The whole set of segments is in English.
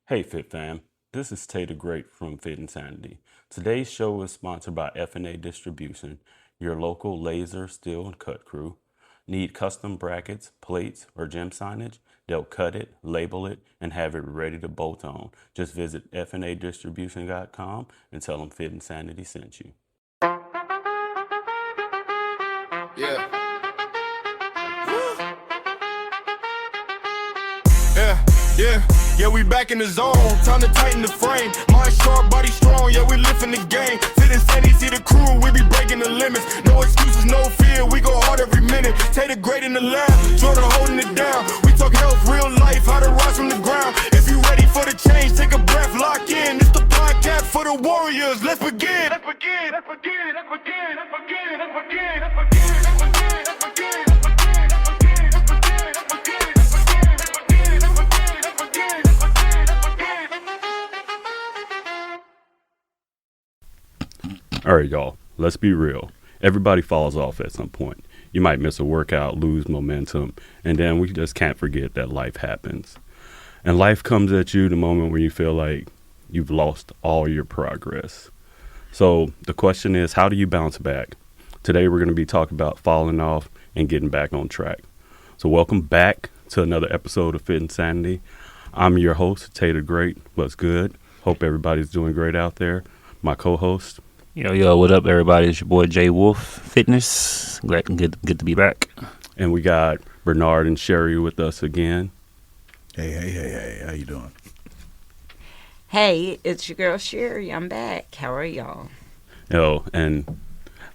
Hey Fit fam, this is Tater Great from Fit Sanity. Today's show is sponsored by F&A Distribution, your local laser, steel, and cut crew. Need custom brackets, plates, or gym signage? They'll cut it, label it, and have it ready to bolt on. Just visit fnadistribution.com and tell them Fit Sanity sent you. Yeah. Yeah, we back in the zone. Time to tighten the frame. Mind sharp, body strong. Yeah, we lifting the game. Fit Sanity, see the crew. We be breaking the limits. No excuses, no fear. We go hard every minute. Tater Great in the lab. Jordan holding it down. We talk health, real life, how to rise from the ground. If you ready for the change, take a breath, lock in. It's the podcast for the warriors. Let's begin. Let's begin. Let's begin. Let's begin. Let's begin. Let's begin. Let's begin. Let's begin. Let's begin. All right, y'all, let's be real. Everybody falls off at some point. You might miss a workout, lose momentum, and then we just can't forget that life happens. And life comes at you the moment when you feel like you've lost all your progress. So the question is, how do you bounce back? Today we're going to be talking about falling off and getting back on track. So welcome back to another episode of Fit Sanity. I'm your host, Tater Great. What's good? Hope everybody's doing great out there. My co-host. Yo, what up, everybody? It's your boy Jay Wolf Fitness. Glad good to be back. And we got Bernard and Sheri with us again. Hey, how you doing? Hey, it's your girl Sheri. I'm back. How are y'all? And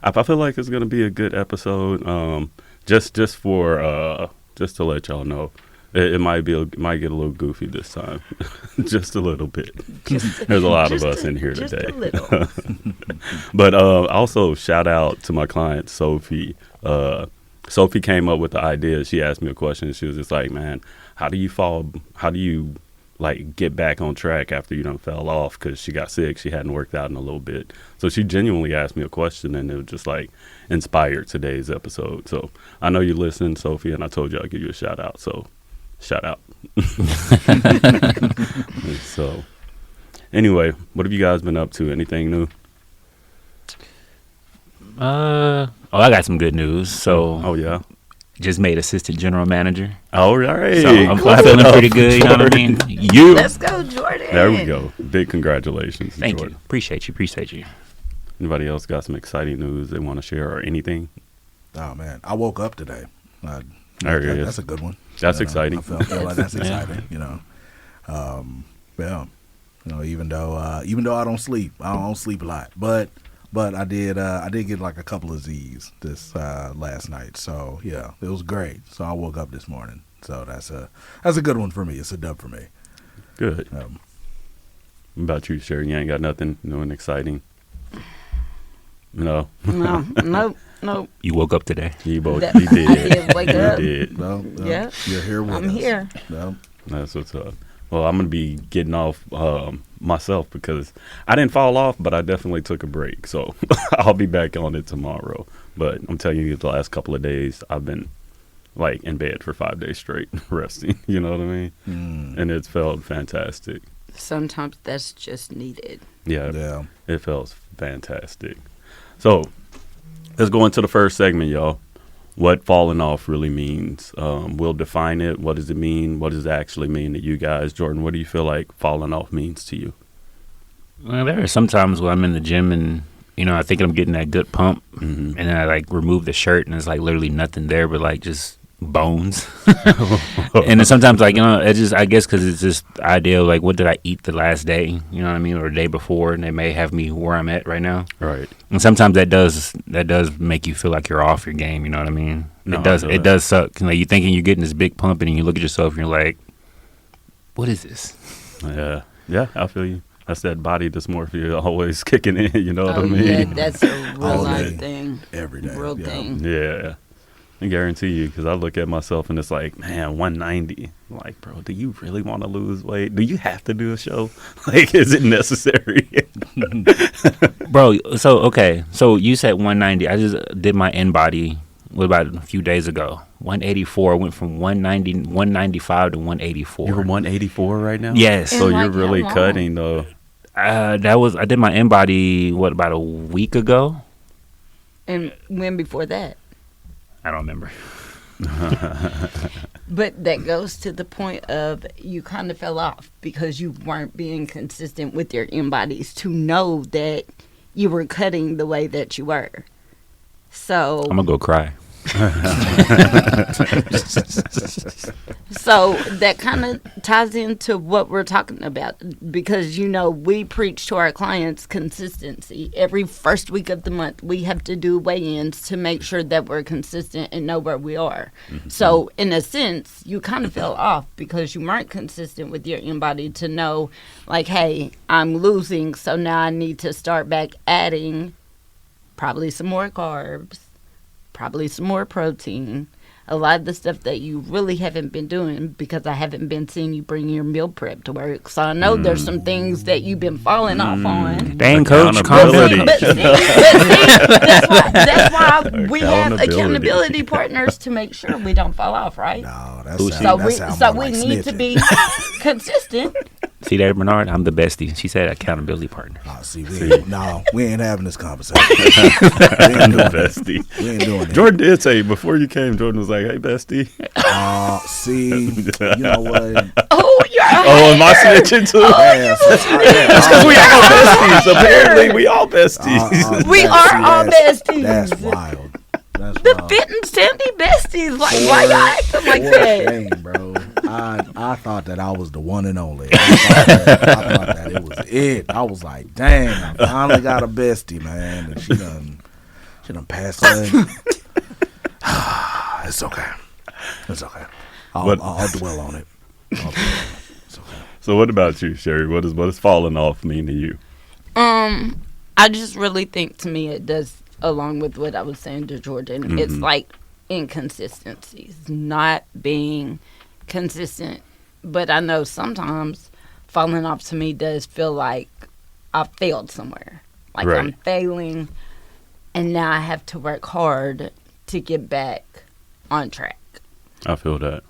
I feel like it's gonna be a good episode. Just to let y'all know, it might get a little goofy this time, just a little bit. There's a lot of us in here just today. A little. But also shout out to my client Sophie. Sophie came up with the idea. She asked me a question. She was just like, "Man, how do you like get back on track after you done fell off?" Because she got sick. She hadn't worked out in a little bit. So she genuinely asked me a question, and it was just like inspired today's episode. So I know you listen, Sophie, and I told you I'd give you a shout out. So shout out. So anyway, what have you guys been up to? Anything new? I got some good news. So, Oh yeah. just made assistant general manager. All right. So I'm feeling pretty good. You know what I mean? Let's go, Jordan. There we go. Big congratulations. Thank Jordan. you. Appreciate you. Anybody else got some exciting news they want to share or anything? Oh man, I woke up today. There it is. That's a good one. That's exciting. I feel like that's exciting. Yeah. Even though I don't sleep a lot, but I did get like a couple of Z's this last night. So yeah, it was great. So I woke up this morning. So that's a good one for me. It's a dub for me. Good. What about you, Sheri? You ain't got nothing new and exciting? No. Nope. You woke up today. You did. I did wake up. You did. No, Yeah. You're here with us. I'm here. No. That's what's up. Well, I'm going to be getting off myself because I didn't fall off, but I definitely took a break. So I'll be back on it tomorrow. But I'm telling you, the last couple of days, I've been like in bed for 5 days straight resting. You know what I mean? And it's felt fantastic. Sometimes that's just needed. Yeah. It felt fantastic. So let's go into the first segment, y'all. What falling off really means. We'll define it. What does it mean? What does it actually mean to you guys? Jordan, what do you feel like falling off means to you? Well, there are some times where I'm in the gym and I think I'm getting that good pump, Mm-hmm. and then I like remove the shirt and it's like literally nothing there but like just bones. And then sometimes like it just, I guess because it's just the idea of like what did I eat the last day, you know what I mean, or the day before, and they may have me where I'm at right now. Right. And sometimes that does make you feel like you're off your game, you know what I mean? No, it does suck. Like you're thinking you're getting this big pump and then you look at yourself and you're like, what is this? Yeah, I feel you. That's that body dysmorphia always kicking in, you know what I mean? Yeah, that's a real All life day, thing. every day. Real Yeah. thing. Yeah. I guarantee you, because I look at myself and it's like, man, 190. I'm like, bro, do you really want to lose weight? Do you have to do a show? Like, is it necessary? Bro, so you said 190. I just did my in body about a few days ago. 184. I went from 195 to 184. You're 184 right now? Yes. So And you're like, really how long? cutting though. I did my in-body, about a week ago? And when before that? I don't remember. But that goes to the point of you kind of fell off because you weren't being consistent with your in-bodies to know that you were cutting the way that you were. So I'm going to go cry. So that kind of ties into what we're talking about because, we preach to our clients consistency. Every first week of the month, we have to do weigh-ins to make sure that we're consistent and know where we are. Mm-hmm. So in a sense, you kind of fell off because you weren't consistent with your in-body to know, like, hey, I'm losing, so now I need to start back adding probably some more carbs, probably some more protein, a lot of the stuff that you really haven't been doing because I haven't been seeing you bring your meal prep to work. So I know there's some things that you've been falling off on. Dang, coach, Accountability. calm But down. that's why we have Accountability. accountability partners to make sure we don't fall off, right? No, So we need to be consistent. See there, Bernard? I'm the bestie. She said accountability partner. We ain't having this conversation. we ain't doing that. Bestie. We ain't doing that. Jordan did say before you came, Jordan was like, hey, bestie. You know what? Oh, you're Oh, am I snitching too? That's because we all besties. Apparently, we all besties. We are all besties. That's wild. That's The wild. Fit and Sanity besties. Like, why y'all acting like that? Dang, bro. I thought that I was the one and only. I thought that it was it. I was like, dang, I finally got a bestie, man. And she done passed her. It's okay. It's okay. I'll dwell on it. It's okay. So what about you, Sheri? What does falling off mean to you? I just really think to me it does, along with what I was saying to Jordan, it's like inconsistencies, not being consistent. But I know sometimes falling off to me does feel like I failed somewhere. Like Right. I'm failing and now I have to work hard to get back on track. I feel that.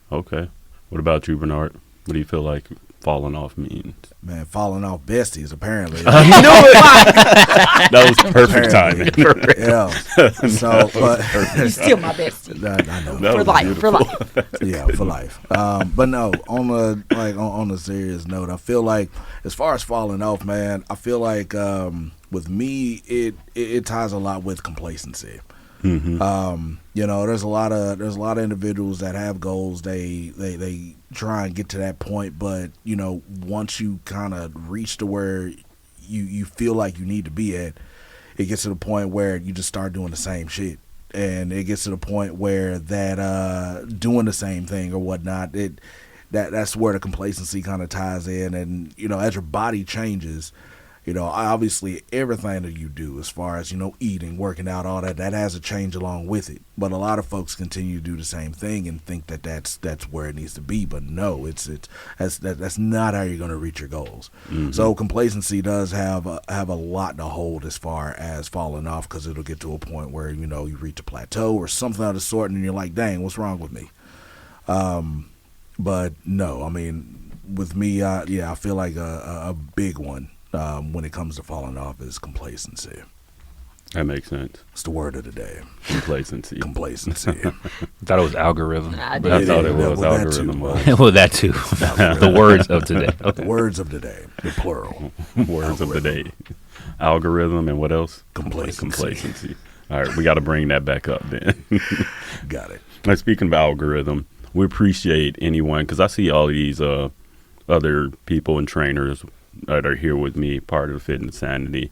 Okay. What about you, Bernard? What do you feel like falling off means? Man, falling off besties, apparently. That was perfect timing. Yeah. So, but You're still my bestie. I know. That For was life, beautiful. for life. Yeah, for life. But no, on a serious note, I feel like as far as falling off, man, I feel like with me, it ties a lot with complacency. There's a lot of individuals that have goals. They try and get to that point, but once you kind of reach to where you feel like you need to be at, it gets to the point where you just start doing the same shit, and it gets to the point where that doing the same thing or whatnot, that's where the complacency kind of ties in, and as your body changes. Obviously everything that you do as far as, eating, working out, all that has to change along with it. But a lot of folks continue to do the same thing and think that that's where it needs to be. But no, that's not how you're going to reach your goals. So complacency does have a lot to hold as far as falling off, because it'll get to a point where, you reach a plateau or something of the sort and you're like, dang, what's wrong with me? But no, I mean, with me, I feel like a big one. When it comes to falling off is complacency. That makes sense. It's the word of the day. Complacency. Complacency. Thought it was algorithm. I But I did. thought it Yeah, was well, that algorithm. too. was. Well, that too. The words of today. The words of the day, the plural. Words of the day. Algorithm and what else? Complacency. Complacency. All right, we got to bring that back up then. Got it. Now, speaking of algorithm, we appreciate anyone, because I see all these other people and trainers that are here with me, part of Fit Sanity.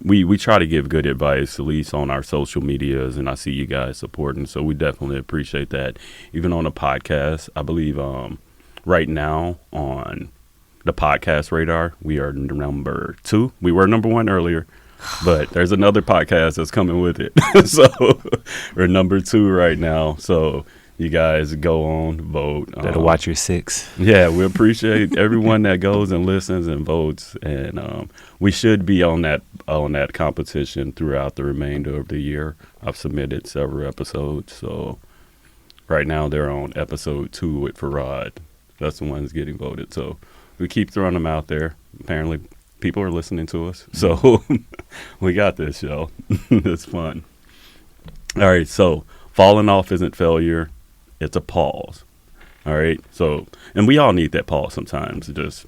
We try to give good advice, at least on our social medias, and I see you guys supporting, so we definitely appreciate that. Even on the podcast, I believe right now on the podcast radar, we are number 2. We were number 1 earlier, but there's another podcast that's coming with it. So we're number 2 right now. So, You guys go on, vote. Better watch your six. Yeah, we appreciate everyone that goes and listens and votes, and we should be on that competition throughout the remainder of the year. I've submitted several episodes, so right now they're on episode 2 with Farad. That's the ones getting voted. So we keep throwing them out there. Apparently, people are listening to us, so we got this, y'all. It's fun. All right, so falling off isn't failure. It's a pause. All right. So, and we all need that pause sometimes. Just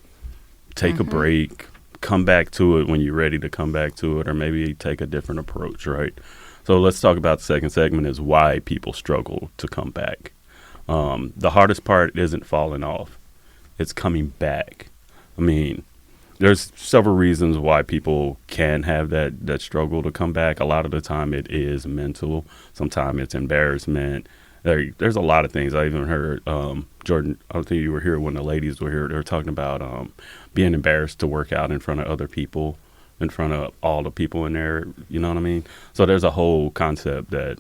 take a break, come back to it when you're ready to come back to it, or maybe take a different approach. Right. So let's talk about the second segment is why people struggle to come back. The hardest part isn't falling off. It's coming back. I mean, there's several reasons why people can have that struggle to come back. A lot of the time it is mental. Sometimes it's embarrassment. There's a lot of things. I even heard, Jordan, I don't think you were here when the ladies were here. They were talking about being embarrassed to work out in front of other people, in front of all the people in there. You know what I mean? So there's a whole concept that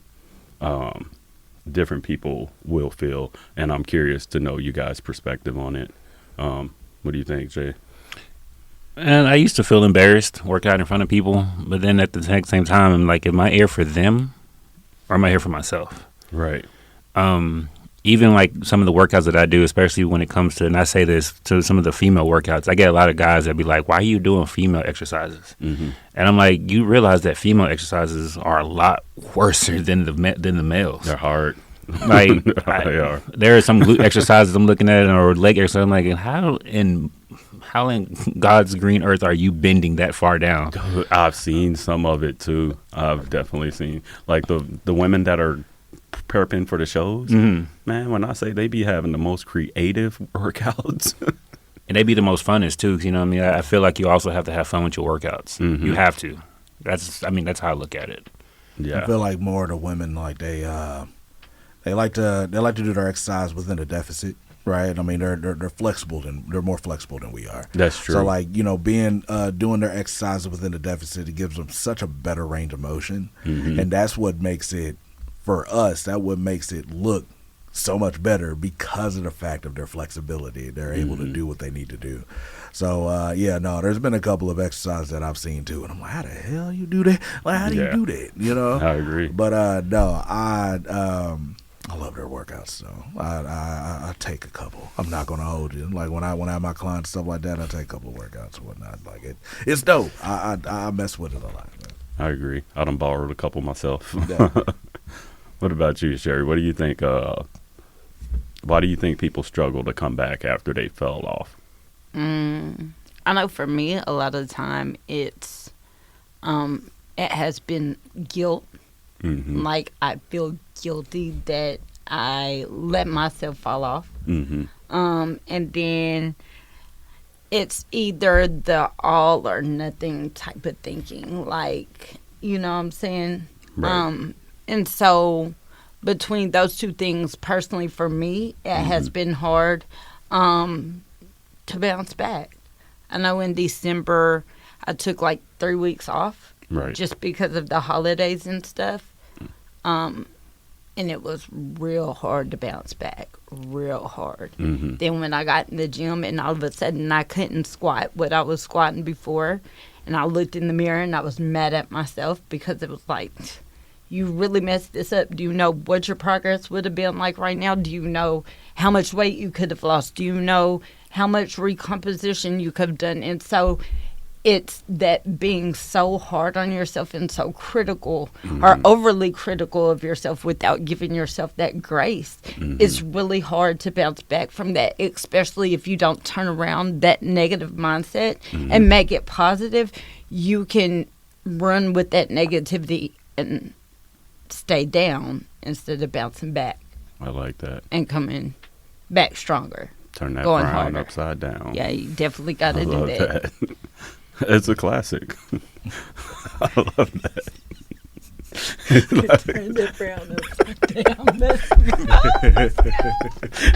different people will feel, and I'm curious to know you guys' perspective on it. What do you think, Jay? And I used to feel embarrassed work out in front of people, but then at the same time, I'm like, am I here for them or am I here for myself? Right. Even like some of the workouts that I do, especially when it comes to, and I say this to some of the female workouts, I get a lot of guys that be like, why are you doing female exercises? Mm-hmm. And I'm like, you realize that female exercises are a lot worse than the males. They're hard. Like, they are. There are some glute exercises I'm looking at, or leg exercises. I'm like, how in God's green earth are you bending that far down? I've seen some of it too. I've definitely seen like the women that are prepping for the shows. Mm-hmm. Man, when I say they be having the most creative workouts, and they be the most funnest too. You know what I mean? I feel like you also have to have fun with your workouts. Mm-hmm. You have to. That's how I look at it. Yeah, I feel like more of the women like they like to do their exercise within a deficit. Right, I mean they're flexible they're more flexible than we are. That's true. So like being doing their exercise within the deficit, it gives them such a better range of motion, and that's what makes it for us. That what makes it look so much better because of the fact of their flexibility. They're able to do what they need to do. So there's been a couple of exercises that I've seen too, and I'm like, how the hell you do that? Like how do you do that? You know? I agree. But I love their workouts, so I take a couple. I'm not gonna hold you. Like when I have my clients stuff like that, I take a couple of workouts and whatnot. Like it's dope. I mess with it a lot. Man. I agree. I done borrowed a couple myself. Yeah. What about you, Sheri? What do you think? Why do you think people struggle to come back after they fell off? I know for me, a lot of the time it's it has been guilt. Mm-hmm. Like I feel guilty that I let myself fall off. Mm-hmm. And then it's either the all or nothing type of thinking. Like, you know what I'm saying? Right. And so between those two things, personally for me, it has been hard to bounce back. I know in December I took like 3 weeks off. Right. Just because of the holidays and stuff. And it was real hard to bounce back, real hard. Mm-hmm. Then when I got in the gym and all of a sudden I couldn't squat what I was squatting before, and I looked in the mirror and I was mad at myself because it was like, you really messed this up. Do you know what your progress would have been like right now? Do you know how much weight you could have lost? Do you know how much recomposition you could have done? And so it's that being so hard on yourself and so critical or overly critical of yourself without giving yourself that grace. It's really hard to bounce back from that, especially if you don't turn around that negative mindset and make it positive. You can run with that negativity and stay down instead of bouncing back. I like that. And coming back stronger. Turn that going frown harder. Upside down. Yeah, you definitely got to do love that. It's a classic. I love that. Turn the frown upside down.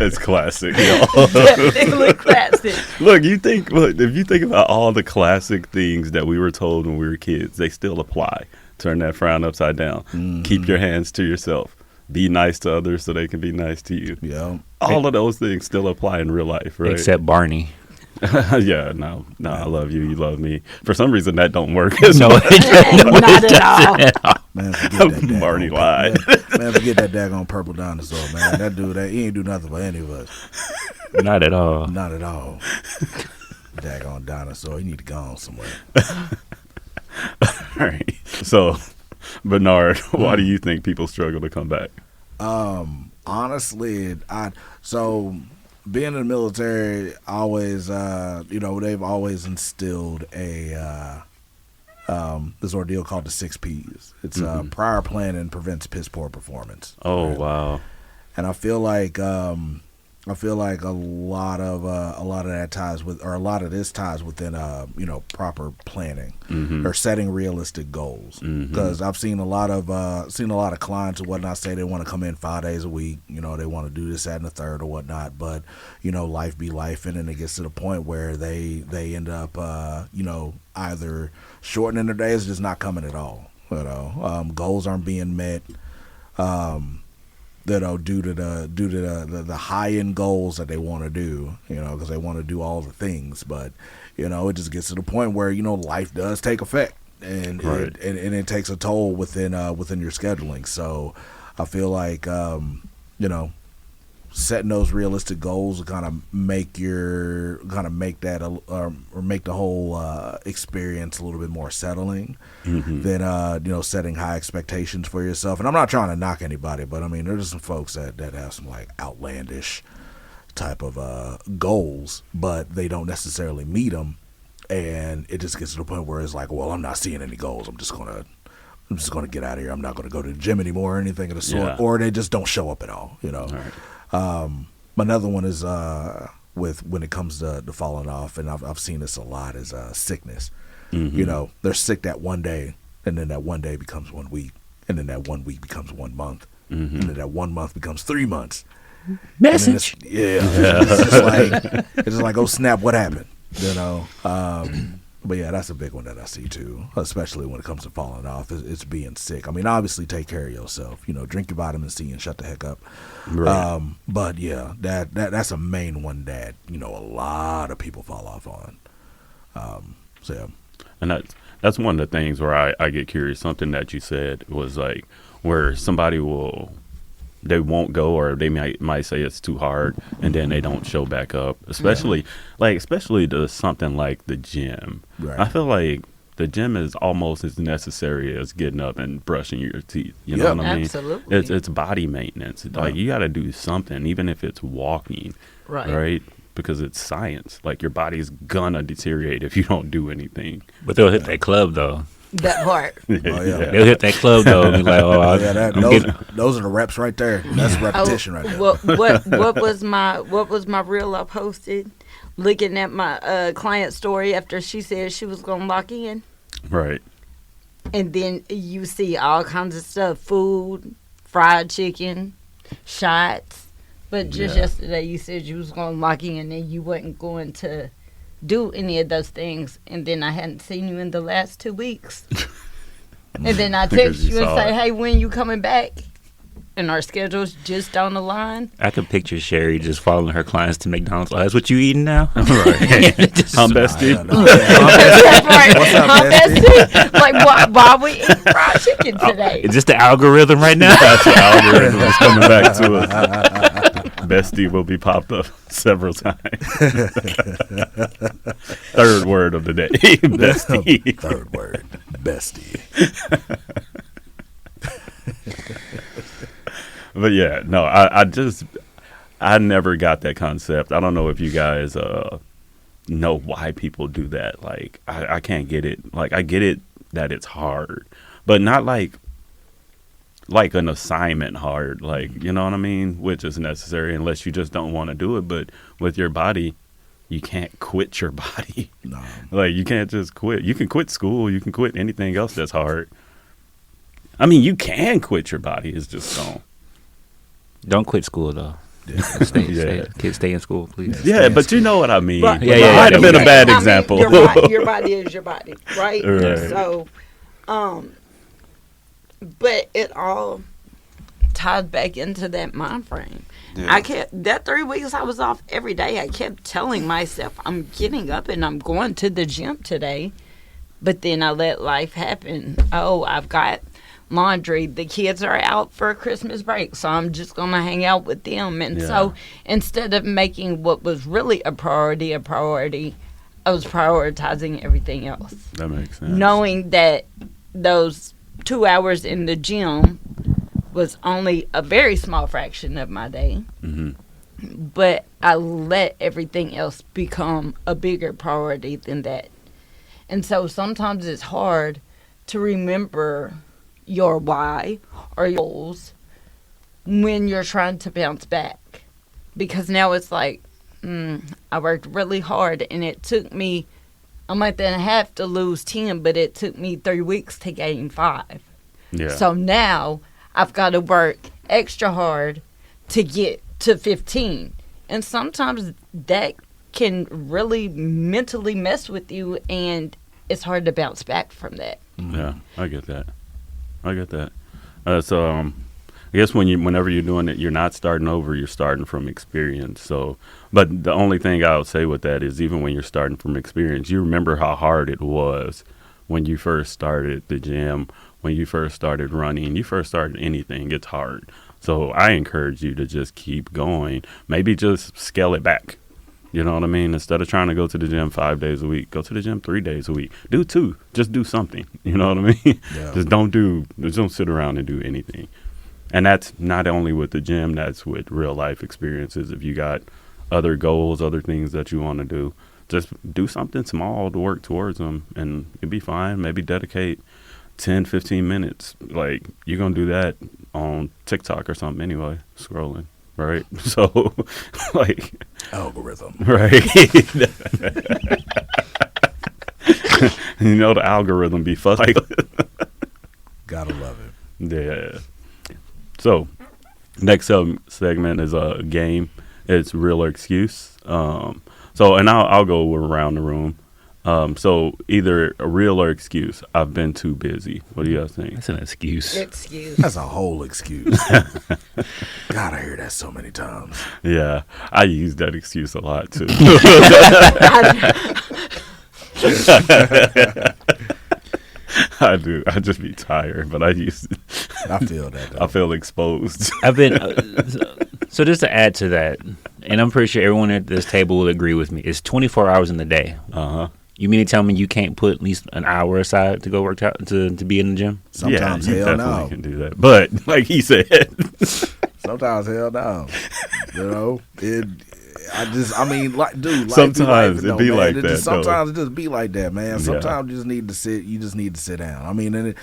It's classic, y'all. Definitely classic. Look, if you think about all the classic things that we were told when we were kids, they still apply. Turn that frown upside down. Mm-hmm. Keep your hands to yourself. be nice to others so they can be nice to you. Yeah. All of those things still apply in real life, right? Except Barney. Yeah, no, I love you, you love me. For some reason, that don't work. No, Not at all. Man, forget that Marty daggone- lied. Man, forget that daggone purple dinosaur, man. That dude, he ain't do nothing for any of us. not at all. Not at all. Daggone dinosaur. He need to go on somewhere. All right. So, Bernard, why do you think people struggle to come back? Honestly, being in the military, always, they've always instilled this ordeal called the 6 P's. It's prior planning prevents piss poor performance. Oh, right? wow. And I feel like a lot of that ties with, or a lot of this ties within proper planning or setting realistic goals. Because I've seen a lot of clients and whatnot say they want to come in 5 days a week. They want to do this, that, and the third or whatnot. But life be life, and then it gets to the point where they end up either shortening their days or just not coming at all. Goals aren't being met. Due to the high end goals that they want to do, because they want to do all the things, but it just gets to the point where life does take effect, and Right. it takes a toll within your scheduling. So I feel like setting those realistic goals will kind of make that or make the whole experience a little bit more settling than setting high expectations for yourself. And I'm not trying to knock anybody, but I mean there's some folks that have some like outlandish type of goals, but they don't necessarily meet them, and it just gets to the point where it's like, well, I'm not seeing any goals. I'm just gonna get out of here. I'm not gonna go to the gym anymore or anything of the sort. Yeah. Or they just don't show up at all. Right. Another one is with when it comes to falling off, and I've seen this a lot, is sickness. They're sick that one day, and then that one day becomes 1 week, and then that 1 week becomes 1 month, and then that 1 month becomes 3 months. Message. It's just like, oh snap, what happened? But yeah, that's a big one that I see too, especially when it comes to falling off. It's being sick. I mean, obviously take care of yourself. Drink your vitamin C and shut the heck up. Right. But yeah, that's a main one that a lot of people fall off on. So yeah. And that's one of the things where I get curious. Something that you said was like where somebody they won't go, or they might say it's too hard, and then they don't show back up. Especially to something like the gym. Right. I feel like the gym is almost as necessary as getting up and brushing your teeth. You know Yeah. what I mean? Absolutely. It's body maintenance. Like you got to do something, even if it's walking. Right. Because it's science. Like your body's gonna deteriorate if you don't do anything. But they'll hit that club though. That part. Oh yeah. They'll hit that club though. And be like, Those are the reps right there. That's repetition right there. What was my reel I posted? Looking at my client story after she said she was gonna lock in, Right. and then you see all kinds of stuff: food, fried chicken, shots. But just yesterday you said you was gonna lock in and you wasn't going to do any of those things, and then I hadn't seen you in the last 2 weeks. And then I Because text you you and saw say, it. hey, when you coming back? And our schedule's just on the line. I could picture Sheri just following her clients to McDonald's. Oh, that's what you eating now? Right. I'm bestie. That's right. What's up, I'm bestie? bestie. Like, why we eating fried chicken today? Is this the algorithm right now? That's the algorithm is coming back to us. Bestie will be popped up several times. Third word of the day. Bestie. Third word, bestie. But yeah, no, I never got that concept. I don't know if you guys know why people do that. Like, I can't get it. Like, I get it that it's hard, but not like an assignment hard. Like, you know what I mean? Which is necessary unless you just don't want to do it. But with your body, you can't quit your body. No. Like, you can't just quit. You can quit school. You can quit anything else that's hard. I mean, you can quit your body. It's just gone. Don't quit school though. Kids, stay in school, please. Yeah, but you know what I mean. Right. Yeah, Might have been a bad I mean, example. your body is your body, right? Right. So, but it all ties back into that mind frame. Yeah. I kept that 3 weeks I was off every day. I kept telling myself I'm getting up and I'm going to the gym today, but then I let life happen. Oh, I've got laundry. The kids are out for Christmas break, so I'm just gonna hang out with them. And so instead of making what was really a priority, I was prioritizing everything else. That makes sense. Knowing that those 2 hours in the gym was only a very small fraction of my day, but I let everything else become a bigger priority than that. And so sometimes it's hard to remember your why or your goals when you're trying to bounce back, because now it's like, I worked really hard and it took me a month and a half to lose 10, but it took me 3 weeks to gain 5. Yeah. So now I've got to work extra hard to get to 15. And sometimes that can really mentally mess with you, and it's hard to bounce back from that. Yeah, I get that. So I guess whenever you're doing it, you're not starting over, you're starting from experience. So, but the only thing I would say with that is, even when you're starting from experience, you remember how hard it was when you first started the gym, when you first started running, you first started anything. It's hard. So I encourage you to just keep going. Maybe just scale it back. You know what I mean? Instead of trying to go to the gym 5 days a week, go to the gym 3 days a week. Do 2. Just do something. You know what I mean? Yeah. Just don't sit around and do anything. And that's not only with the gym, that's with real life experiences. If you got other goals, other things that you want to do, just do something small to work towards them, and you'll be fine. Maybe dedicate 10, 15 minutes. Like, you're going to do that on TikTok or something anyway, scrolling, right? So, like... Algorithm. Right. You know the algorithm be fussy. Gotta love it. Yeah. So, next segment is a game. It's real or excuse. And I'll go around the room. So either a real or excuse. I've been too busy. What do you guys think? That's an excuse. That's a whole excuse. God, I hear that so many times. Yeah, I use that excuse a lot too. I do. I just be tired, but I feel that, though. I feel exposed. I've been so just to add to that, and I'm pretty sure everyone at this table will agree with me. It's 24 hours in the day. You mean to tell me you can't put at least an hour aside to go work out to be in the gym? Sometimes you hell definitely no. can do that, but like he said, sometimes hell no. You know, dude, sometimes it be like that. Sometimes it just be like that, man. Sometimes you just need to sit. You just need to sit down. I mean,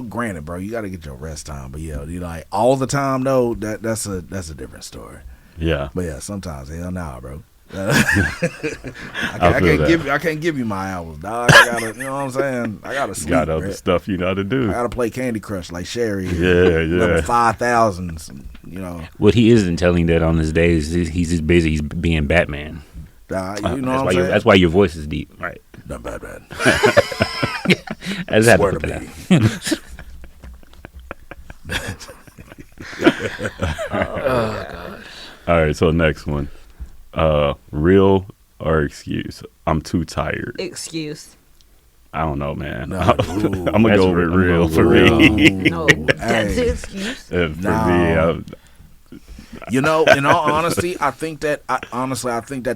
granted, bro, you got to get your rest time. But yeah, like all the time, though, that's a different story. Yeah. But yeah, sometimes hell no, bro. I can't give you my hours, dog. I gotta, you know what I'm saying? I gotta sleep. Got other stuff you got to do. I gotta play Candy Crush like Sheri. Yeah. Level 5,000. You know. What he isn't telling that on his days, he's just busy. He's being Batman. You know what I'm saying? That's why your voice is deep, right? Not bad. That's Swear to me. Oh God. All right. So next one. Real or excuse? I'm too tired. Excuse. I don't know, man. No. I'm gonna go with real for me. No, that's an excuse. For No. me, You know, in all honesty, I think that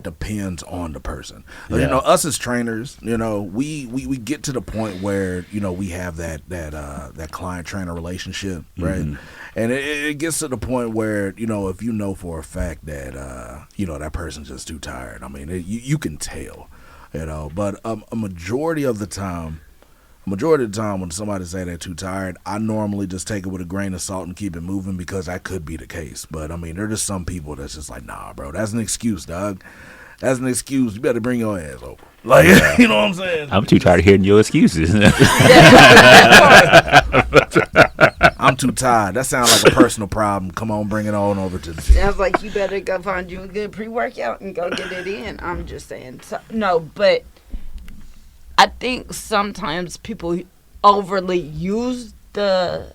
depends on the person. You Yeah. know, us as trainers, you know, we get to the point where, you know, we have that client trainer relationship, right? Mm-hmm. And it gets to the point where, you know, if you know for a fact that you know, that person's just too tired. I mean, you can tell, you know. But a majority of the time when somebody say they're too tired, I normally just take it with a grain of salt and keep it moving, because that could be the case. But I mean, there are just some people that's just like, nah, bro, that's an excuse, dog. That's an excuse. You better bring your ass over. Like, you know what I'm saying? I'm too tired of hearing your excuses. I'm too tired. That sounds like a personal problem. Come on, bring it on over to the gym. Sounds like you better go find you a good pre-workout and go get it in. I'm just saying. So, no, but I think sometimes people overly use the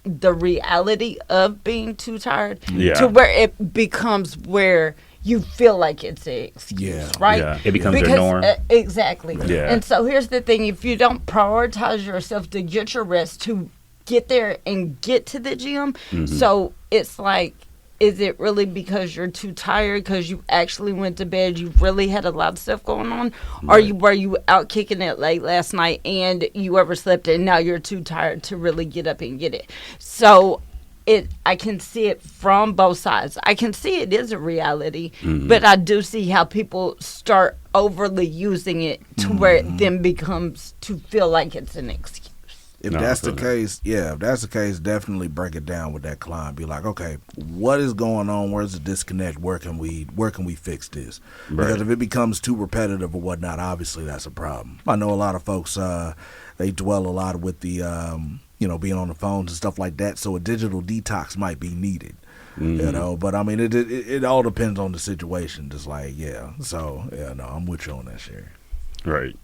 the reality of being too tired Yeah. to where it becomes where you feel like it's an excuse, Yeah. right? Yeah. It becomes your norm. Exactly. Yeah. And so here's the thing: if you don't prioritize yourself to get your rest, to get there and get to the gym, so it's like, is it really because you're too tired because you actually went to bed, you really had a lot of stuff going on, or were you out kicking it late last night and you overslept and now you're too tired to really get up and get it? So I can see it from both sides. I can see it is a reality, but I do see how people start overly using it to where it then becomes to feel like it's an excuse. If No, I that's the feel that. case, if that's the case, definitely break it down with that client. Be like, okay, what is going on? Where's the disconnect? Where can we fix this? Because Right. if it becomes too repetitive or whatnot, obviously that's a problem. I know a lot of folks, they dwell a lot with the, being on the phones and stuff like that. So a digital detox might be needed. You know, but I mean, it all depends on the situation. Just like, So no, I'm with you on that, Sheri. Right.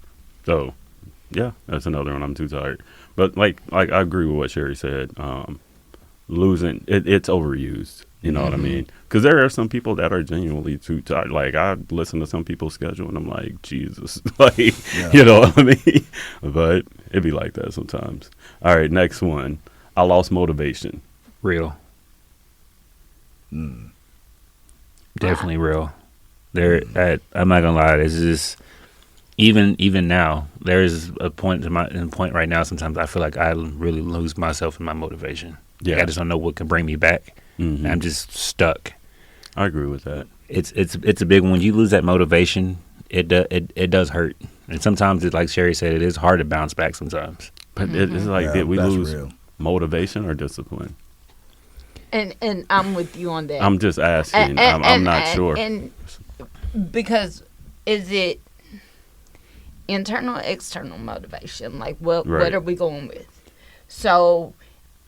So, yeah, that's another one. I'm too tired. But like I agree with what Sheri said. Losing it's overused. You know what I mean? Because there are some people that are genuinely too tired. Like I listen to some people's schedule and I'm like, Jesus, like you know what I mean? But it be like that sometimes. All right, next one. I lost motivation. Real. Definitely real. I'm not gonna lie. It's just even now. There is a point right now. Sometimes I feel like I really lose myself in my motivation. Yeah. Like I just don't know what can bring me back. And I'm just stuck. I agree with that. It's a big one. When you lose that motivation, it does hurt. And sometimes, like Sheri said, it is hard to bounce back sometimes. But it's like, Yeah, did we that's lose real. motivation or discipline? And I'm with you on that. I'm just asking. I'm not sure. And because is it internal, external motivation? Like, what Right. are we going with? So,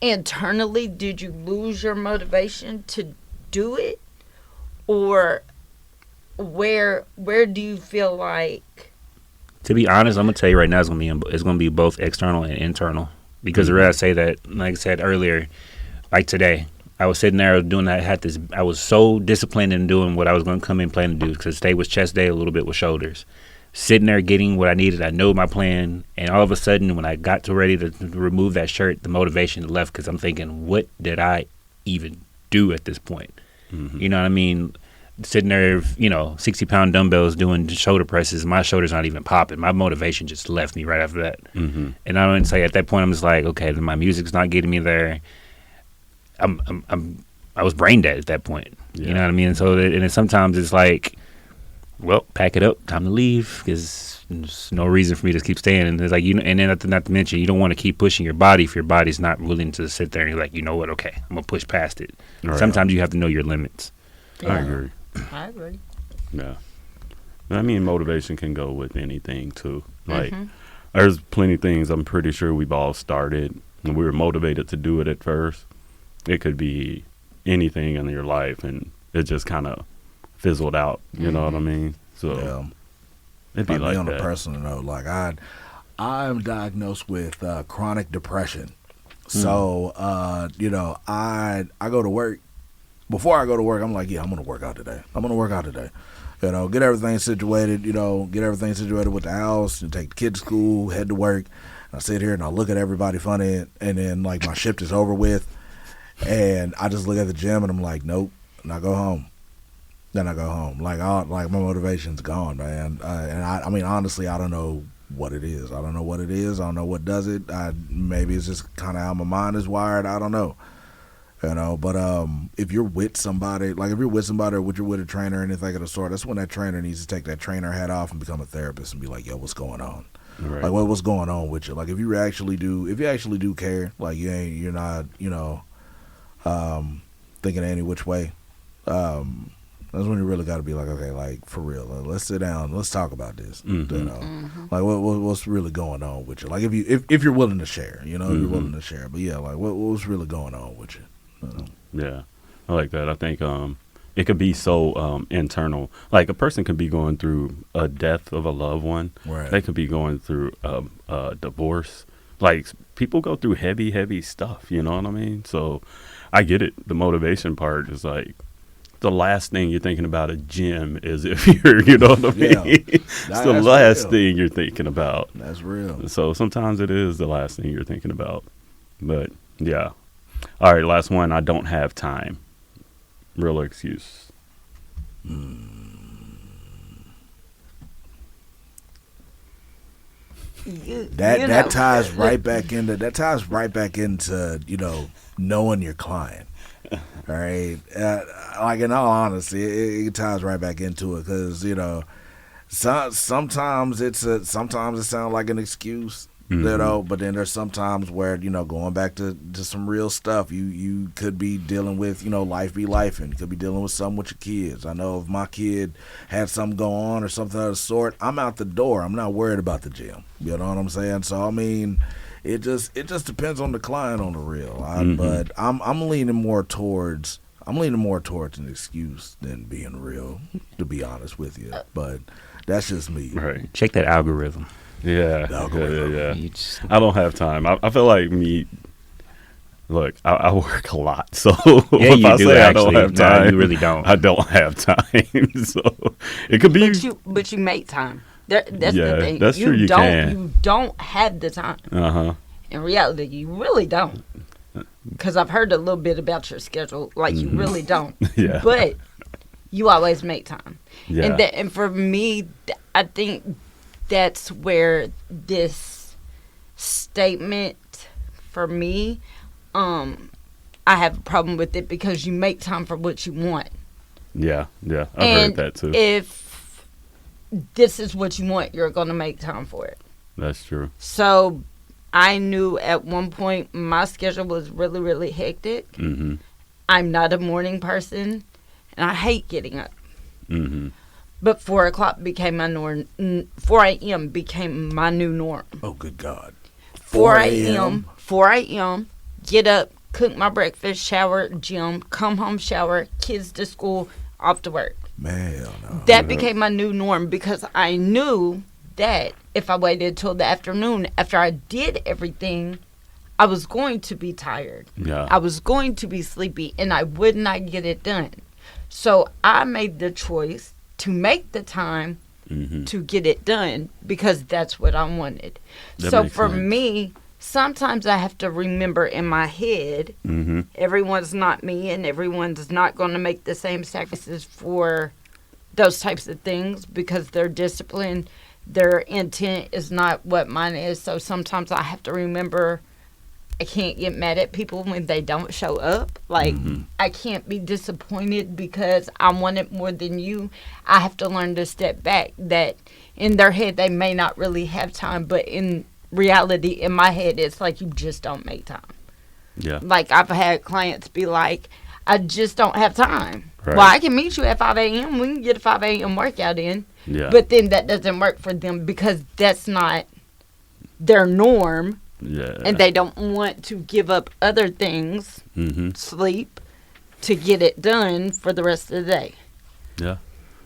internally, did you lose your motivation to do it, or where do you feel like? To be honest, I'm gonna tell you right now, it's gonna be both external and internal. Because the reason I say that, like I said earlier, like today, I was sitting there doing that. I was so disciplined in doing what I was gonna come in plan to do. Because today was chest day, a little bit with shoulders. Sitting there getting what I needed. I know my plan, and all of a sudden, when I got ready to remove that shirt, the motivation left because I'm thinking, what did I even do at this point? You know what I mean? Sitting there, 60-pound dumbbells doing shoulder presses. My shoulders not even popping. My motivation just left me right after that. And I don't say at that point, I'm just like, okay, then my music's not getting me there. I was brain dead at that point. You know what I mean? So and sometimes it's like, well, pack it up, time to leave, because there's no reason for me to keep staying. And it's like, and then not to mention, you don't want to keep pushing your body if your body's not willing to sit there and you're like, you know what, okay, I'm gonna push past it. Right. Sometimes you have to know your limits. I agree. I agree. Yeah. I mean, motivation can go with anything, too. Like, there's plenty of things I'm pretty sure we've all started, and we were motivated to do it at first. It could be anything in your life, and it just kind of fizzled out. You know what I mean? So, it'd be like on that. a personal note, like I'm diagnosed with chronic depression. So, I go to work. Before I go to work, I'm like, I'm going to work out today. Get everything situated, with the house, and take the kids to school, head to work. And I sit here and I look at everybody funny, and then, like, my shift is over with, and I just look at the gym, and I'm like, nope, and I go home. Then I go home. Like, my motivation's gone, man. And I mean, honestly, I don't know what it is. I don't know what does it. Maybe it's just kind of how my mind is wired. I don't know. But if you're with somebody, or you're with a trainer or anything of the sort, that's when that trainer needs to take that trainer hat off and become a therapist and be like, yo, what's going on? Right. Like, what's going on with you? Like, if you actually do care, like, you're not, thinking any which way, that's when you really got to be like, okay, like, for real, let's sit down, let's talk about this. Like, what's really going on with you? Like, if you're willing to share, if you're willing to share. But yeah, like, what's really going on with you? Yeah, I like that. I think it could be so internal. Like, a person could be going through a death of a loved one. Right. They could be going through a divorce. like people go through heavy stuff, you know what I mean? So I get it. The motivation part is like the last thing you're thinking about a gym is if you're, you know what I mean? Yeah. It's the That's last real. thing you're thinking about. That's real. So sometimes it is the last thing you're thinking about. But yeah. All right, last one. I don't have time. Real excuse. That ties right back into knowing your client. All right, like in all honesty, it ties right back into it because sometimes it sounds like an excuse. But then there's sometimes where going back to some real stuff, you could be dealing with life be life, and you could be dealing with something with your kids. I know if my kid had something go on or something of the sort, I'm out the door. I'm not worried about the gym. You know what I'm saying? So I mean, it just depends on the client on the real. But I'm leaning more towards an excuse than being real, to be honest with you. But that's just me. Right. Check that algorithm. Yeah. You just- I don't have time. I feel like me. Look, I work a lot, so Yeah, if you I do, say I actually. don't have No, time, you really don't. I don't have time. So it could be. But you make time. That's Yeah, the thing. that's true, you don't, can. You don't have the time. In reality, you really don't. Because I've heard a little bit about your schedule. Like, you really don't. Yeah. But you always make time. Yeah. And for me, I think that's where this statement, for me, I have a problem with it because you make time for what you want. Yeah. I've And heard that too. if this is what you want, you're going to make time for it. That's true. So I knew at one point my schedule was really, really hectic. Mm-hmm. I'm not a morning person, and I hate getting up. Mm-hmm. But 4 o'clock became my norm. 4 a.m. became my new norm. Oh, good God. 4 a.m. 4 a.m. Get up, cook my breakfast, shower, gym, come home, shower, kids to school, off to work. Man, no. That became my new norm because I knew that if I waited till the afternoon after I did everything, I was going to be tired. Yeah. I was going to be sleepy, and I would not get it done. So I made the choice to make the time to get it done because that's what I wanted. That So makes for sense. me, sometimes I have to remember in my head, everyone's not me, and everyone's not going to make the same sacrifices for those types of things because their discipline, their intent is not what mine is. So sometimes I have to remember I can't get mad at people when they don't show up. Like, I can't be disappointed because I want it more than you. I have to learn to step back, that in their head they may not really have time, but in reality, in my head, it's like you just don't make time. Yeah. Like, I've had clients be like, I just don't have time. Right. Well, I can meet you at 5 a.m. We can get a 5 a.m. workout in. Yeah. But then that doesn't work for them because that's not their norm. Yeah. And they don't want to give up other things, sleep, to get it done for the rest of the day. Yeah.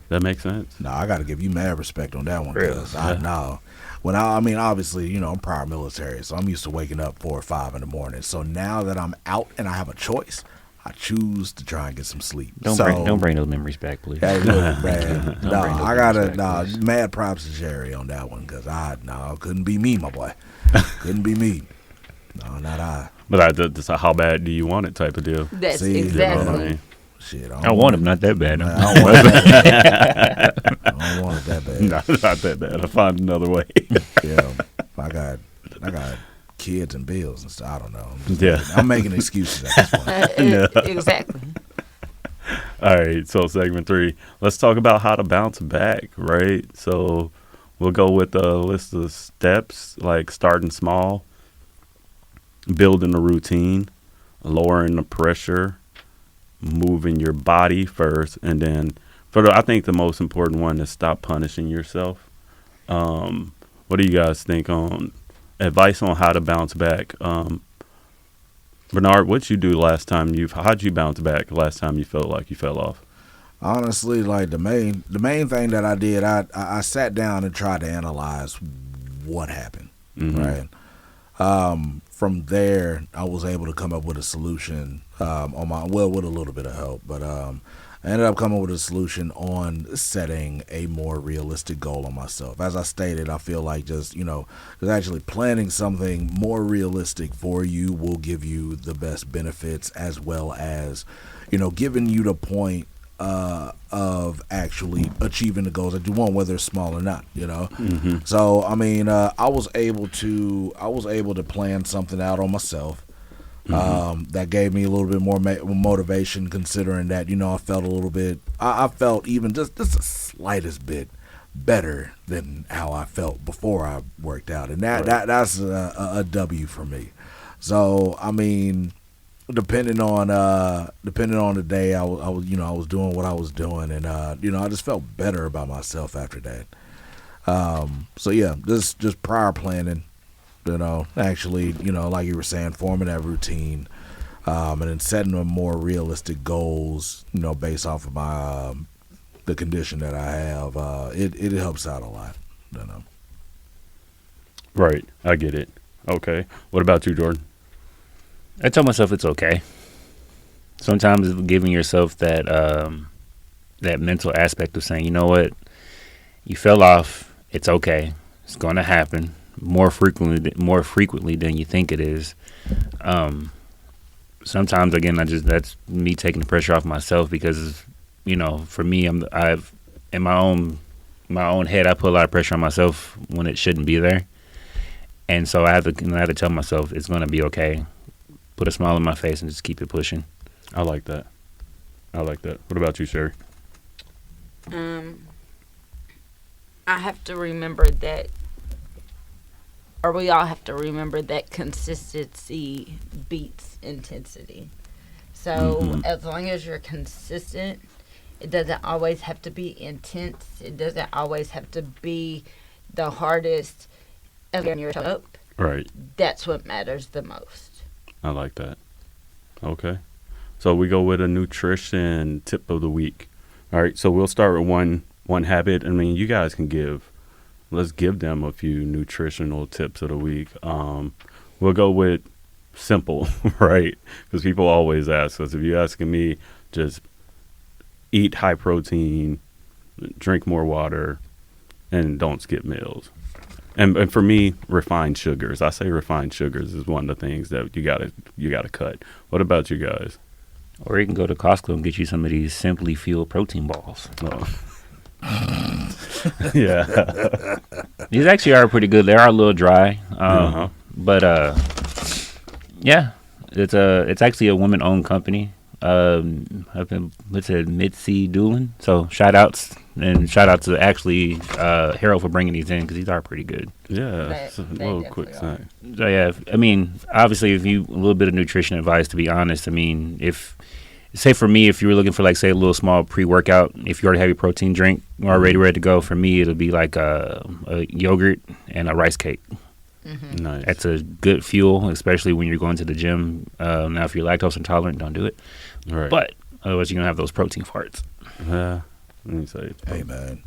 That makes sense. No, I got to give you mad respect on that one. Really? Because I know. I mean, obviously, I'm prior military, so I'm used to waking up 4 or 5 in the morning. So now that I'm out and I have a choice, I choose to try and get some sleep. Don't bring those memories back, please. Hey, look, man. Don't No, bring those I gotta. memories back, please. Mad props to Sheri on that one because couldn't be me, my boy. Couldn't be me. No, not I. But that's a how bad do you want it type of deal. That's See, You know what I exactly. mean? Shit, I want him not that bad. I don't want it that bad. I don't want it that bad. No, not that bad. I'll find another way. Yeah, I got kids and bills and stuff. I don't know. Yeah. I'm making excuses at this point. Exactly. All right, so segment 3. Let's talk about how to bounce back, right? So we'll go with a list of steps, like starting small, building a routine, lowering the pressure, moving your body first, and then I think the most important one is stop punishing yourself. What do you guys think on advice on how to bounce back? Bernard, what'd you do last time how'd you bounce back last time you felt like you fell off? Honestly, like the main thing that I did, I sat down and tried to analyze what happened, right? From there, I was able to come up with a solution with a little bit of help, but I ended up coming with a solution on setting a more realistic goal on myself. As I stated, I feel like just actually planning something more realistic for you will give you the best benefits, as well as, giving you the point of actually achieving the goals that you want, whether it's small or not. Mm-hmm. So I mean, I was able to plan something out on myself. That gave me a little bit more motivation, considering that I felt a little bit. I felt even just the slightest bit better than how I felt before I worked out, and that's a W for me. So I mean, depending on the day, I was doing what I was doing, and I just felt better about myself after that. So yeah, just prior planning. Actually, like you were saying, forming that routine, and then setting them more realistic goals, based off of my the condition that I have. It helps out a lot. Right, I get it. Okay, what about you, Jordan? I tell myself it's okay. Sometimes giving yourself that that mental aspect of saying, you know what, you fell off. It's okay. It's going to happen. More frequently than you think it is. Sometimes again, that's me taking the pressure off myself, because for me, I've in my own head, I put a lot of pressure on myself when it shouldn't be there, and so I have to tell myself it's going to be okay. Put a smile on my face and just keep it pushing. I like that. What about you, Sheri? I have to remember that. Or we all have to remember that consistency beats intensity. So as long as you're consistent, it doesn't always have to be intense. It doesn't always have to be the hardest. As long as you're up, Right. That's what matters the most. I like that. Okay. So we go with a nutrition tip of the week. All right. So we'll start with one habit. I mean, you guys can let's give them a few nutritional tips of the week. We'll go with simple, right? Because people always ask us. If you're asking me, just eat high protein, drink more water, and don't skip meals. And for me, refined sugars. I say refined sugars is one of the things that you gotta cut. What about you guys? Or you can go to Costco and get you some of these Simply Fuel protein balls. Oh. Yeah. These actually are pretty good. They are a little dry, but yeah, it's actually a woman-owned company. It's a Mitzi Doolin. So shout out to actually Harold for bringing these in, because these are pretty good. Yeah, it's a little quick snack. So yeah, I mean, obviously, if you a little bit of nutrition advice, to be honest, I mean, say for me, if you were looking for, like, say, a little small pre-workout, if you already have your protein drink already ready to go, for me, it'll be like a yogurt and a rice cake. Mm-hmm. Nice. That's a good fuel, especially when you're going to the gym. Now, if you're lactose intolerant, don't do it. Right. But otherwise, you're going to have those protein farts. Let me say. Hey, man,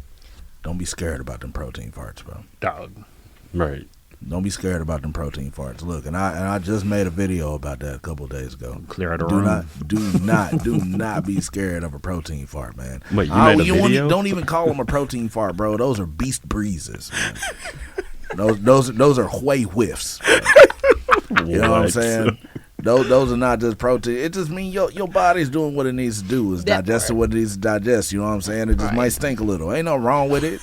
don't be scared about them protein farts, bro. Dog. Right. Don't be scared about them protein farts. Look, and I just made a video about that a couple of days ago. Clear out the room. Do not be scared of a protein fart, man. Wait, you made a video? Don't even call them a protein fart, bro. Those are beast breezes, man. Those are whey whiffs. You know what I'm saying? Those are not just protein. It just means your body's doing what it needs to do. It's digesting what it needs to digest. You know what I'm saying? It just might stink a little. Ain't nothing wrong with it.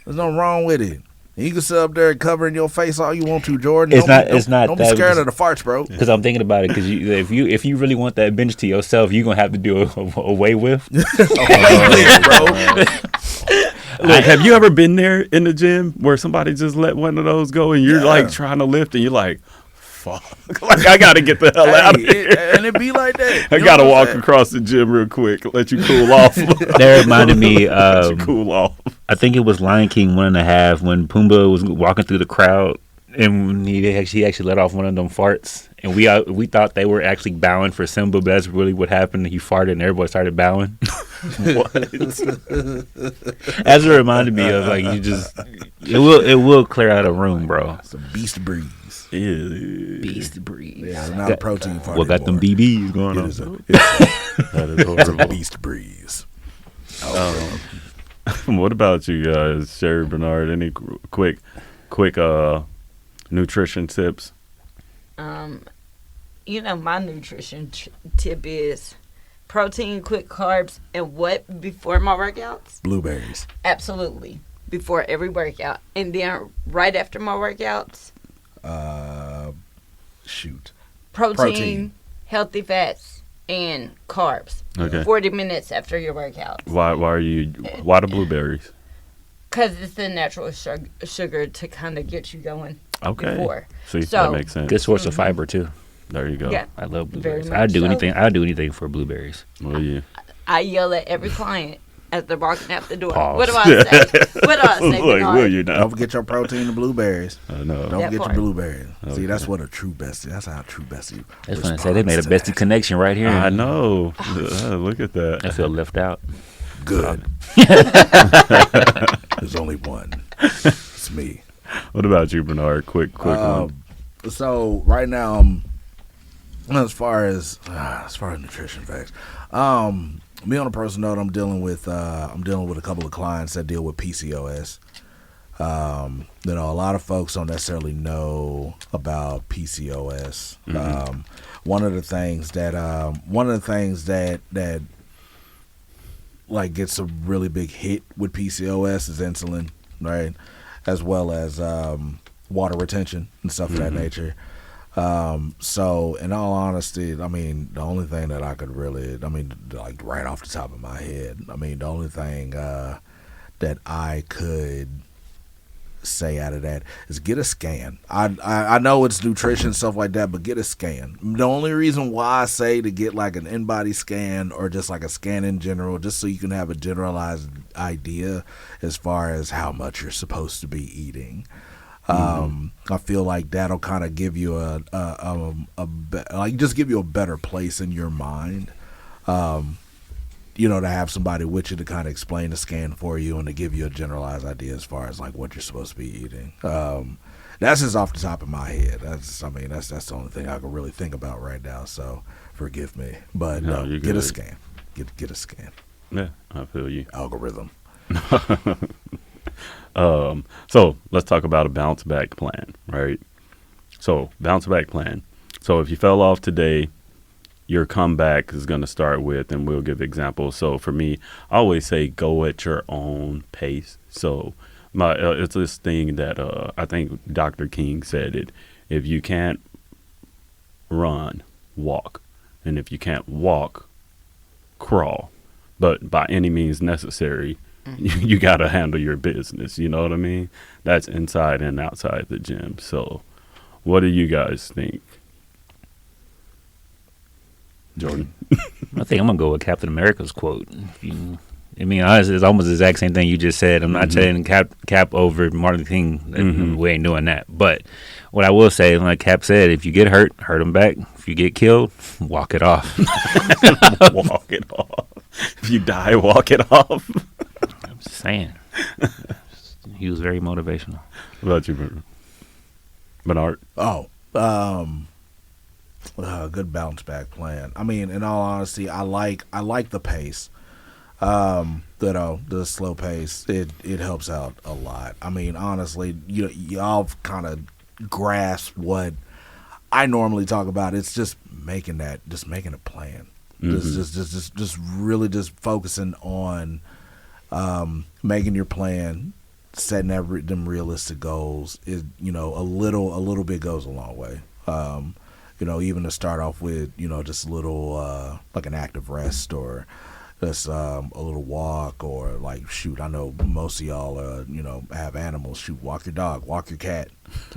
There's nothing wrong with it. You can sit up there covering your face all you want to, Jordan. Don't be scared of the farts, bro. Because I'm thinking about it. Because if you really want that bench to yourself, you're gonna have to do a whey whiff. Bro. Look, have you ever been there in the gym where somebody just let one of those go and you're like trying to lift and you're like, fuck, like I gotta get the hell out of here. And it be like that. I gotta walk across the gym real quick, let you cool off. That reminded me let you cool off. I think it was Lion King 1.5 when Pumbaa was walking through the crowd and he actually let off one of them farts, and we thought they were actually bowing for Simba, but that's really what happened. He farted and everybody started bowing. What? As it reminded me of, like, It will clear out a room, bro. It's a beast breeze. Beast breeze. Yeah, it's not a protein fart. What got them anymore. BBs going It on? is a, That is it's a horrible. beast breeze. What about you guys, Sheri, Bernard? Any quick nutrition tips? My nutrition tip is protein, quick carbs, and what before my workouts? Blueberries. Absolutely. Before every workout. And then right after my workouts, protein, healthy fats, and carbs. Okay. 40 minutes after your workouts. Why the blueberries? Because it's the natural sugar to kind of get you going. Okay. Before. See, So- that makes sense. Good source of fiber too. There you go. Yeah. I love Very blueberries. much I'd do so. anything. I'd do anything for blueberries. Well, yeah. I yell at every client as they're walking out the door. Pause. What do I say? What do I say, Like, will Bernard? you Don't know? forget your protein and blueberries. I know. Don't That forget part. your blueberries. Okay. See, that's what a true bestie. That's how a true bestie. That's when I say they made a responds to bestie connection right here. I know. Look at I that. feel left out. that. Good. There's only one. It's me. What about you, Bernard? Quick one. So right now, as far as nutrition facts, me on a personal note, I'm dealing with a couple of clients that deal with PCOS. A lot of folks don't necessarily know about PCOS. One of the things that like gets a really big hit with PCOS is insulin, right? As well as water retention and stuff of that nature. So in all honesty, I mean, the only thing that I could really, like right off the top of my head, the only thing that I could say out of that is get a scan. I know it's nutrition, stuff like that, but get a scan. The only reason why I say to get like an in-body scan or just like a scan in general, just so you can have a generalized idea as far as how much you're supposed to be eating. I feel like that'll kind of give you just give you a better place in your mind. To have somebody with you to kind of explain the scan for you and to give you a generalized idea as far as like what you're supposed to be eating. That's just off the top of my head. That's the only thing I can really think about right now. So forgive me, but No, you're get a good. scan. Get a scan. Yeah, I feel you. Algorithm. So let's talk about a bounce back plan, right? So bounce back plan. So if you fell off today, your comeback is going to start with, and we'll give examples. So for me, I always say go at your own pace. So it's this thing that I think Dr. King said it. If you can't run, walk. And if you can't walk, crawl. But by any means necessary, you got to handle your business. You know what I mean? That's inside and outside the gym. So what do you guys think? Jordan? I think I'm gonna go with Captain America's quote. Honestly, it's almost the exact same thing you just said. I'm not saying Cap over Martin Luther King. We ain't doing that. But what I will say, like Cap said, if you get hurt him back. If you get killed, walk it off. Walk it off. If you die, walk it off. I'm just saying. He was very motivational. What about you, Bernard? Good bounce back plan. I mean, in all honesty, I like the pace. The slow pace, it helps out a lot. I mean, honestly, y'all kind of grasp what I normally talk about. It's just making a plan. Just really just focusing on making your plan, setting them realistic goals. A little bit goes a long way. Even to start off with, just a little like an active rest or just a little walk, or like, shoot, I know most of y'all have animals. Shoot, walk your dog, walk your cat,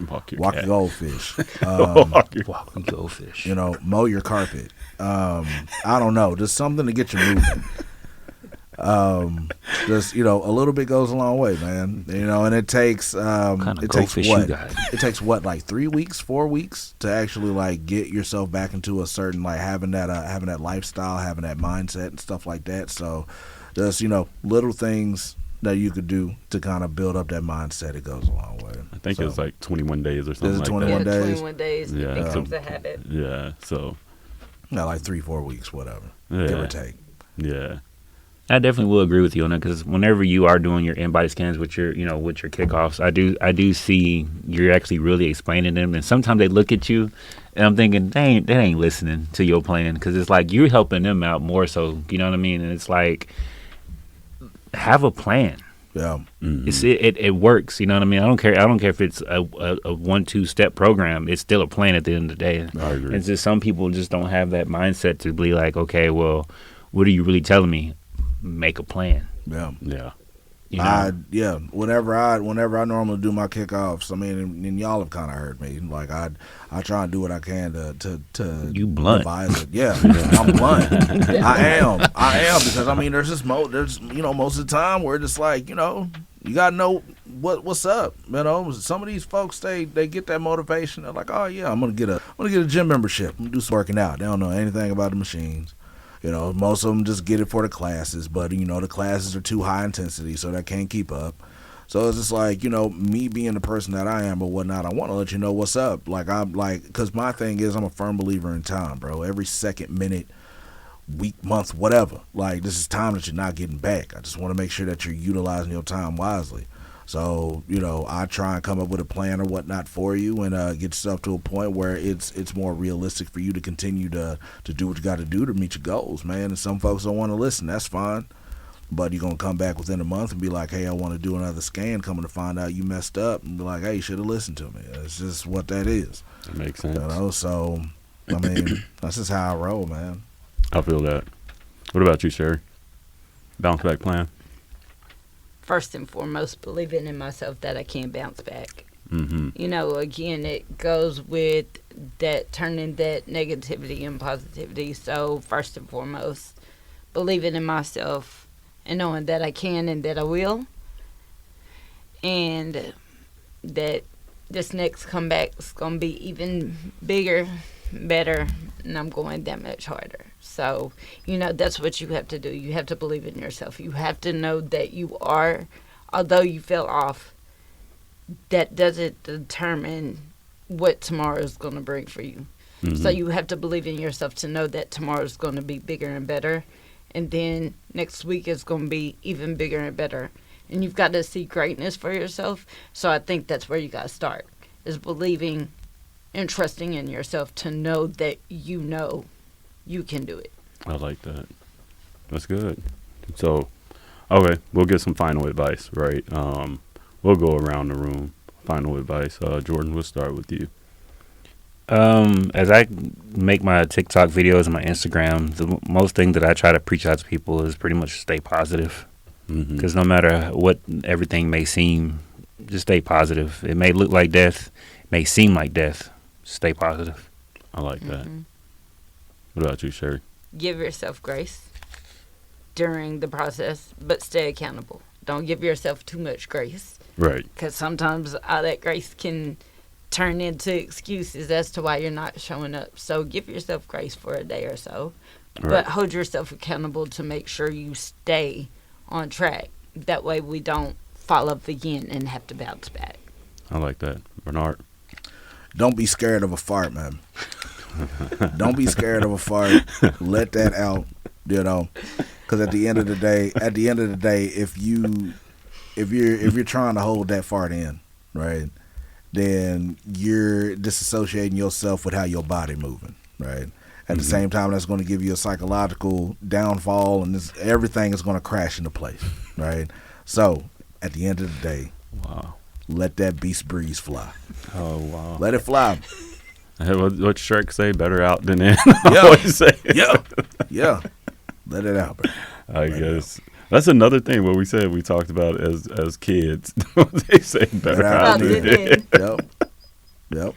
walk your goldfish, Walk and go fish. mow your carpet. I don't know, just something to get you moving. Just a little bit goes a long way, man. And it takes What it takes like 3 weeks, 4 weeks to actually like get yourself back into a certain, like, having that lifestyle, having that mindset and stuff like that. So just little things that you could do to kind of build up that mindset. It goes a long way. I think it's like 21 days or something Is it like 21 that. days? 21 days. Yeah. It becomes a habit. Yeah. So. Yeah, like 3-4 weeks, whatever, Yeah. give or take. Yeah. I definitely will agree with you on that because whenever you are doing your in-body scans with your, with your kickoffs, I do see you're actually really explaining them, and sometimes they look at you, and I'm thinking they ain't listening to your plan because it's like you're helping them out more so, you know what I mean? And it's like have a plan. Yeah, It works, you know what I mean? I don't care if it's a 1-2 step program. It's still a plan at the end of the day. I agree. It's just some people just don't have that mindset to be like, okay, well, what are you really telling me? Make a plan. yeah. Yeah. You know? Whenever I normally do my kickoffs, I mean, and y'all have kind of heard me. Like I try and do what I can to You blunt. revise it. Yeah, I'm blunt. I am because I mean, there's most of the time where it's like you gotta know what's up. Some of these folks they get that motivation. They're like, oh yeah, I'm gonna get a gym membership. I'm gonna do some working out. They don't know anything about the machines. Most of them just get it for the classes, but the classes are too high intensity, so they can't keep up. So it's just like, me being the person that I am or whatnot, I want to let you know what's up. Because my thing is, I'm a firm believer in time, bro. Every second, minute, week, month, whatever. Like, this is time that you're not getting back. I just want to make sure that you're utilizing your time wisely. So, I try and come up with a plan or whatnot for you and get yourself to a point where it's more realistic for you to continue to do what you got to do to meet your goals, man. And some folks don't want to listen. That's fine. But you're going to come back within a month and be like, hey, I want to do another scan, coming to find out you messed up. And be like, hey, you should have listened to me. It's just what that is. That makes sense. So, I mean, that's just how I roll, man. I feel that. What about you, Sheri? Bounce back plan? First and foremost, believing in myself that I can bounce back. Mm-hmm. Again, it goes with that turning that negativity and positivity. So first and foremost, believing in myself and knowing that I can and that I will. And that this next comeback is going to be even bigger, better, and I'm going that much harder. So, that's what you have to do. You have to believe in yourself. You have to know that you are, although you fell off, that doesn't determine what tomorrow is going to bring for you. Mm-hmm. So you have to believe in yourself to know that tomorrow is going to be bigger and better. And then next week is going to be even bigger and better. And you've got to see greatness for yourself. So I think that's where you got to start, is believing and trusting in yourself to know that you can do it. I like that. That's good. So, okay, we'll get some final advice, right? We'll go around the room. Final advice. Jordan, we'll start with you. As I make my TikTok videos and my Instagram, the most thing that I try to preach out to people is pretty much stay positive. Because no matter what everything may seem, just stay positive. It may look like death, it may seem like death. Stay positive. I like that. What about you, Sheri? Give yourself grace during the process, but stay accountable. Don't give yourself too much grace. Right. Because sometimes all that grace can turn into excuses as to why you're not showing up. So give yourself grace for a day or so, but hold yourself accountable to make sure you stay on track. That way we don't fall up again and have to bounce back. I like that. Bernard? Don't be scared of a fart, man. Don't be scared of a fart. Let that out, because at the end of the day, if you're trying to hold that fart in, right, then you're disassociating yourself with how your body moving, right? At the same time, that's going to give you a psychological downfall, and everything is going to crash into place, right? So, at the end of the day, let that beast breeze fly. Oh, wow. Let it fly. What Shrek say? Better out than in. Yeah. Let it out, bro. I guess. That's another thing what we said we talked about as kids. They say better out than in. Yep.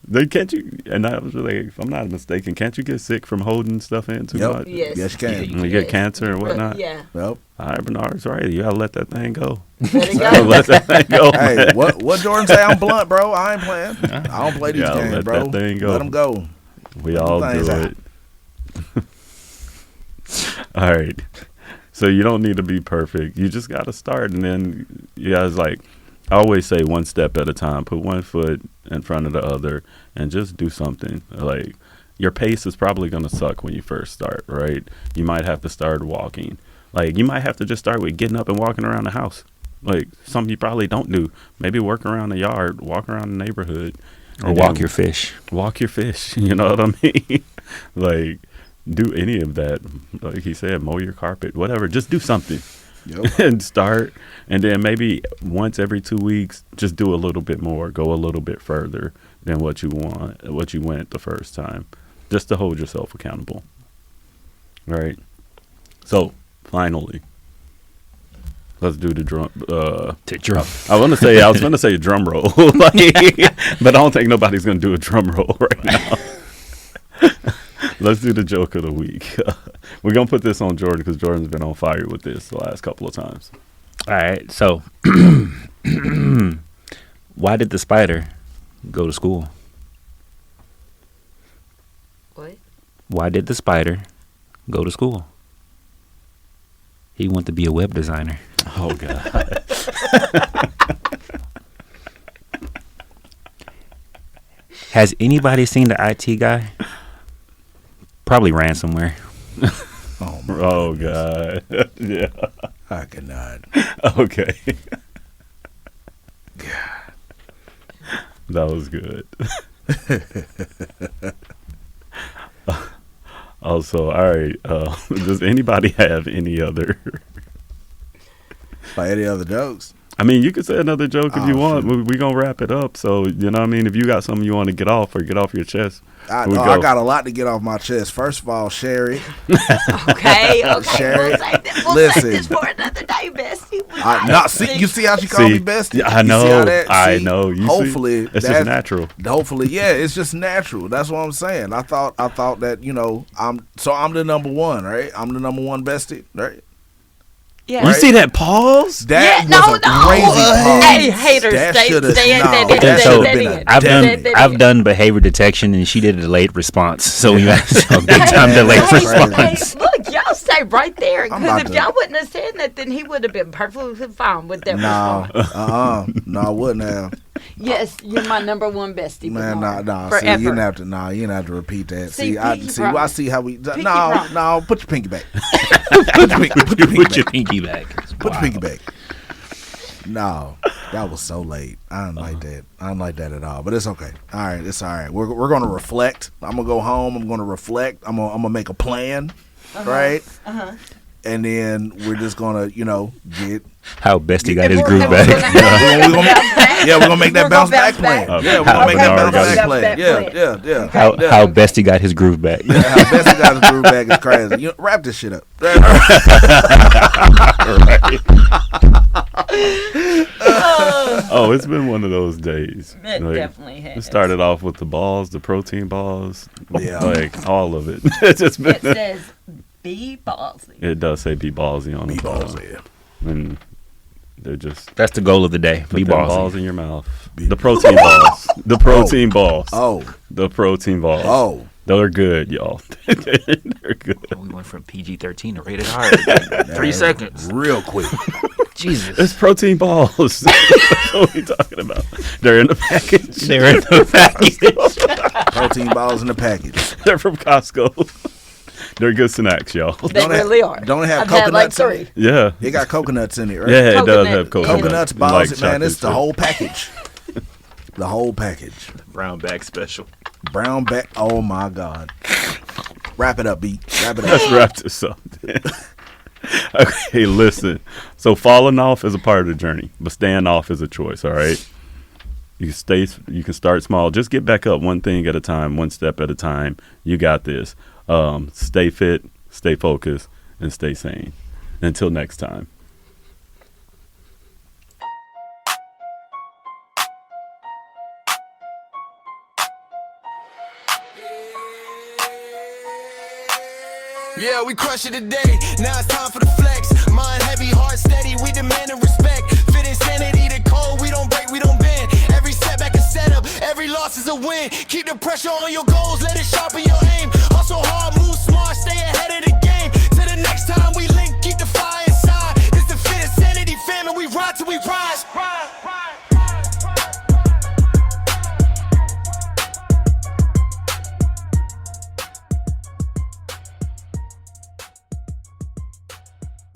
They can't you, and I was like, if I'm not mistaken, can't you get sick from holding stuff in too much? Yes, you can. You get cancer and whatnot. Yeah. Yep. All right, Bernard's right. You gotta let that thing go. Let it go. Let that thing go. Hey, man. what Jordan say? I'm blunt, bro. I ain't playing. I don't play these games, let bro. That thing go. Let them go. We all do it. All right. So you don't need to be perfect. You just got to start. And then you guys, like, I always say one step at a time. Put one foot in front of the other and just do something. Like, your pace is probably going to suck when you first start, right? You might have to start walking. Like, you might have to just start with getting up and walking around the house. Like, something you probably don't do. Maybe work around the yard, walk around the neighborhood. Or walk your fish. Walk your fish. You know what I mean? Like, do any of that. Like he said, mow your carpet, whatever. Just do something. Yep. And start. And then maybe once every 2 weeks, just do a little bit more. Go a little bit further than what you went the first time. Just to hold yourself accountable. All right. So, finally, let's do the drum. I was going to say drum roll, like, but I don't think nobody's going to do a drum roll right now. Let's do the joke of the week. We're going to put this on Jordan because Jordan's been on fire with this the last couple of times. All right. So, why did the spider go to school? What? Why did the spider go to school? He wanted to be a web designer. Oh, God. Has anybody seen the IT guy? Probably ran somewhere. Oh, God. Yeah. I cannot. Okay. God. That was good. Also, all right. Does anybody have any other? By any other jokes? I mean, you could say another joke if you want. Shoot. We're going to wrap it up. So, you know what I mean? If you got something you want to get off your chest. I got a lot to get off my chest. First of all, Sheri. Okay. Sheri, We'll save this for another day, bestie. You see how she called me bestie? Yeah, I know. I know. Hopefully, it's just natural. Hopefully, yeah, it's just natural. That's what I'm saying. I thought that, I'm the number one, right? I'm the number one bestie, right? Yeah. You see that pause? That was a crazy pause. Hey, haters, I've done behavior detection, and she did a delayed response. So you have a big time delayed response. Look, y'all stay right there, because if y'all wouldn't have said that, then he would have been perfectly fine with that response. No, I wouldn't have. Yes, you're my number one bestie. Man, no. Forever. See, you didn't have to repeat that. I see how we. Pinky No, put your pinky back. Put your pinky back. Put your pinky back. No, that was so late. I don't like that. I don't like that at all. But it's okay. All right, it's all right. We're gonna reflect. I'm gonna go home. I'm gonna reflect. I'm gonna make a plan. Right. And then we're just gonna, get how Bestie got his groove back. We're gonna make that bounce back plan. Yeah, we're gonna make that bounce back plan. Yeah. How Bestie got his groove back. Yeah, how Bestie got his groove back is crazy. Wrap this shit up. Oh, it's been one of those days. It definitely has. It started off with the balls, the protein balls, Yeah. like all of it. It's just been. It says be ballsy. It does say be ballsy on Be the ball. ballsy. And they're just That's the goal of the day. put Be them ballsy. balls in your mouth. The protein balls. The protein balls. Oh. The protein balls. Oh. They're good, y'all. They're good. We went from PG-13 to rated R. 3 seconds. Real quick. Jesus. It's protein balls. That's what we talking about. They're in the package. They're in the package. Protein balls in the package. They're from Costco. They're good snacks, y'all. They really are. Don't it have I've had coconuts like in it? Yeah. It got coconuts in it, right? Yeah, it does Coconut. have coconuts. Coconuts, balls, Like man, it's chocolate the chip. whole package. The whole package. Brown bag special. Brown bag. Oh, my God. Wrap it up, B. Wrap it Let's up. wrap this up. Okay, listen. So falling off is a part of the journey, but staying off is a choice, all right? You can start small. Just get back up one thing at a time, one step at a time. You got this. Stay fit, stay focused, and stay sane. Until next time. Yeah, we crush it today. Now it's time for the flex. Mind heavy, heart steady. We demand respect. Fit Sanity, the code. We don't break, we don't bend. Every setback is set up. Every loss is a win. Keep the pressure on your goals. Let it sharpen your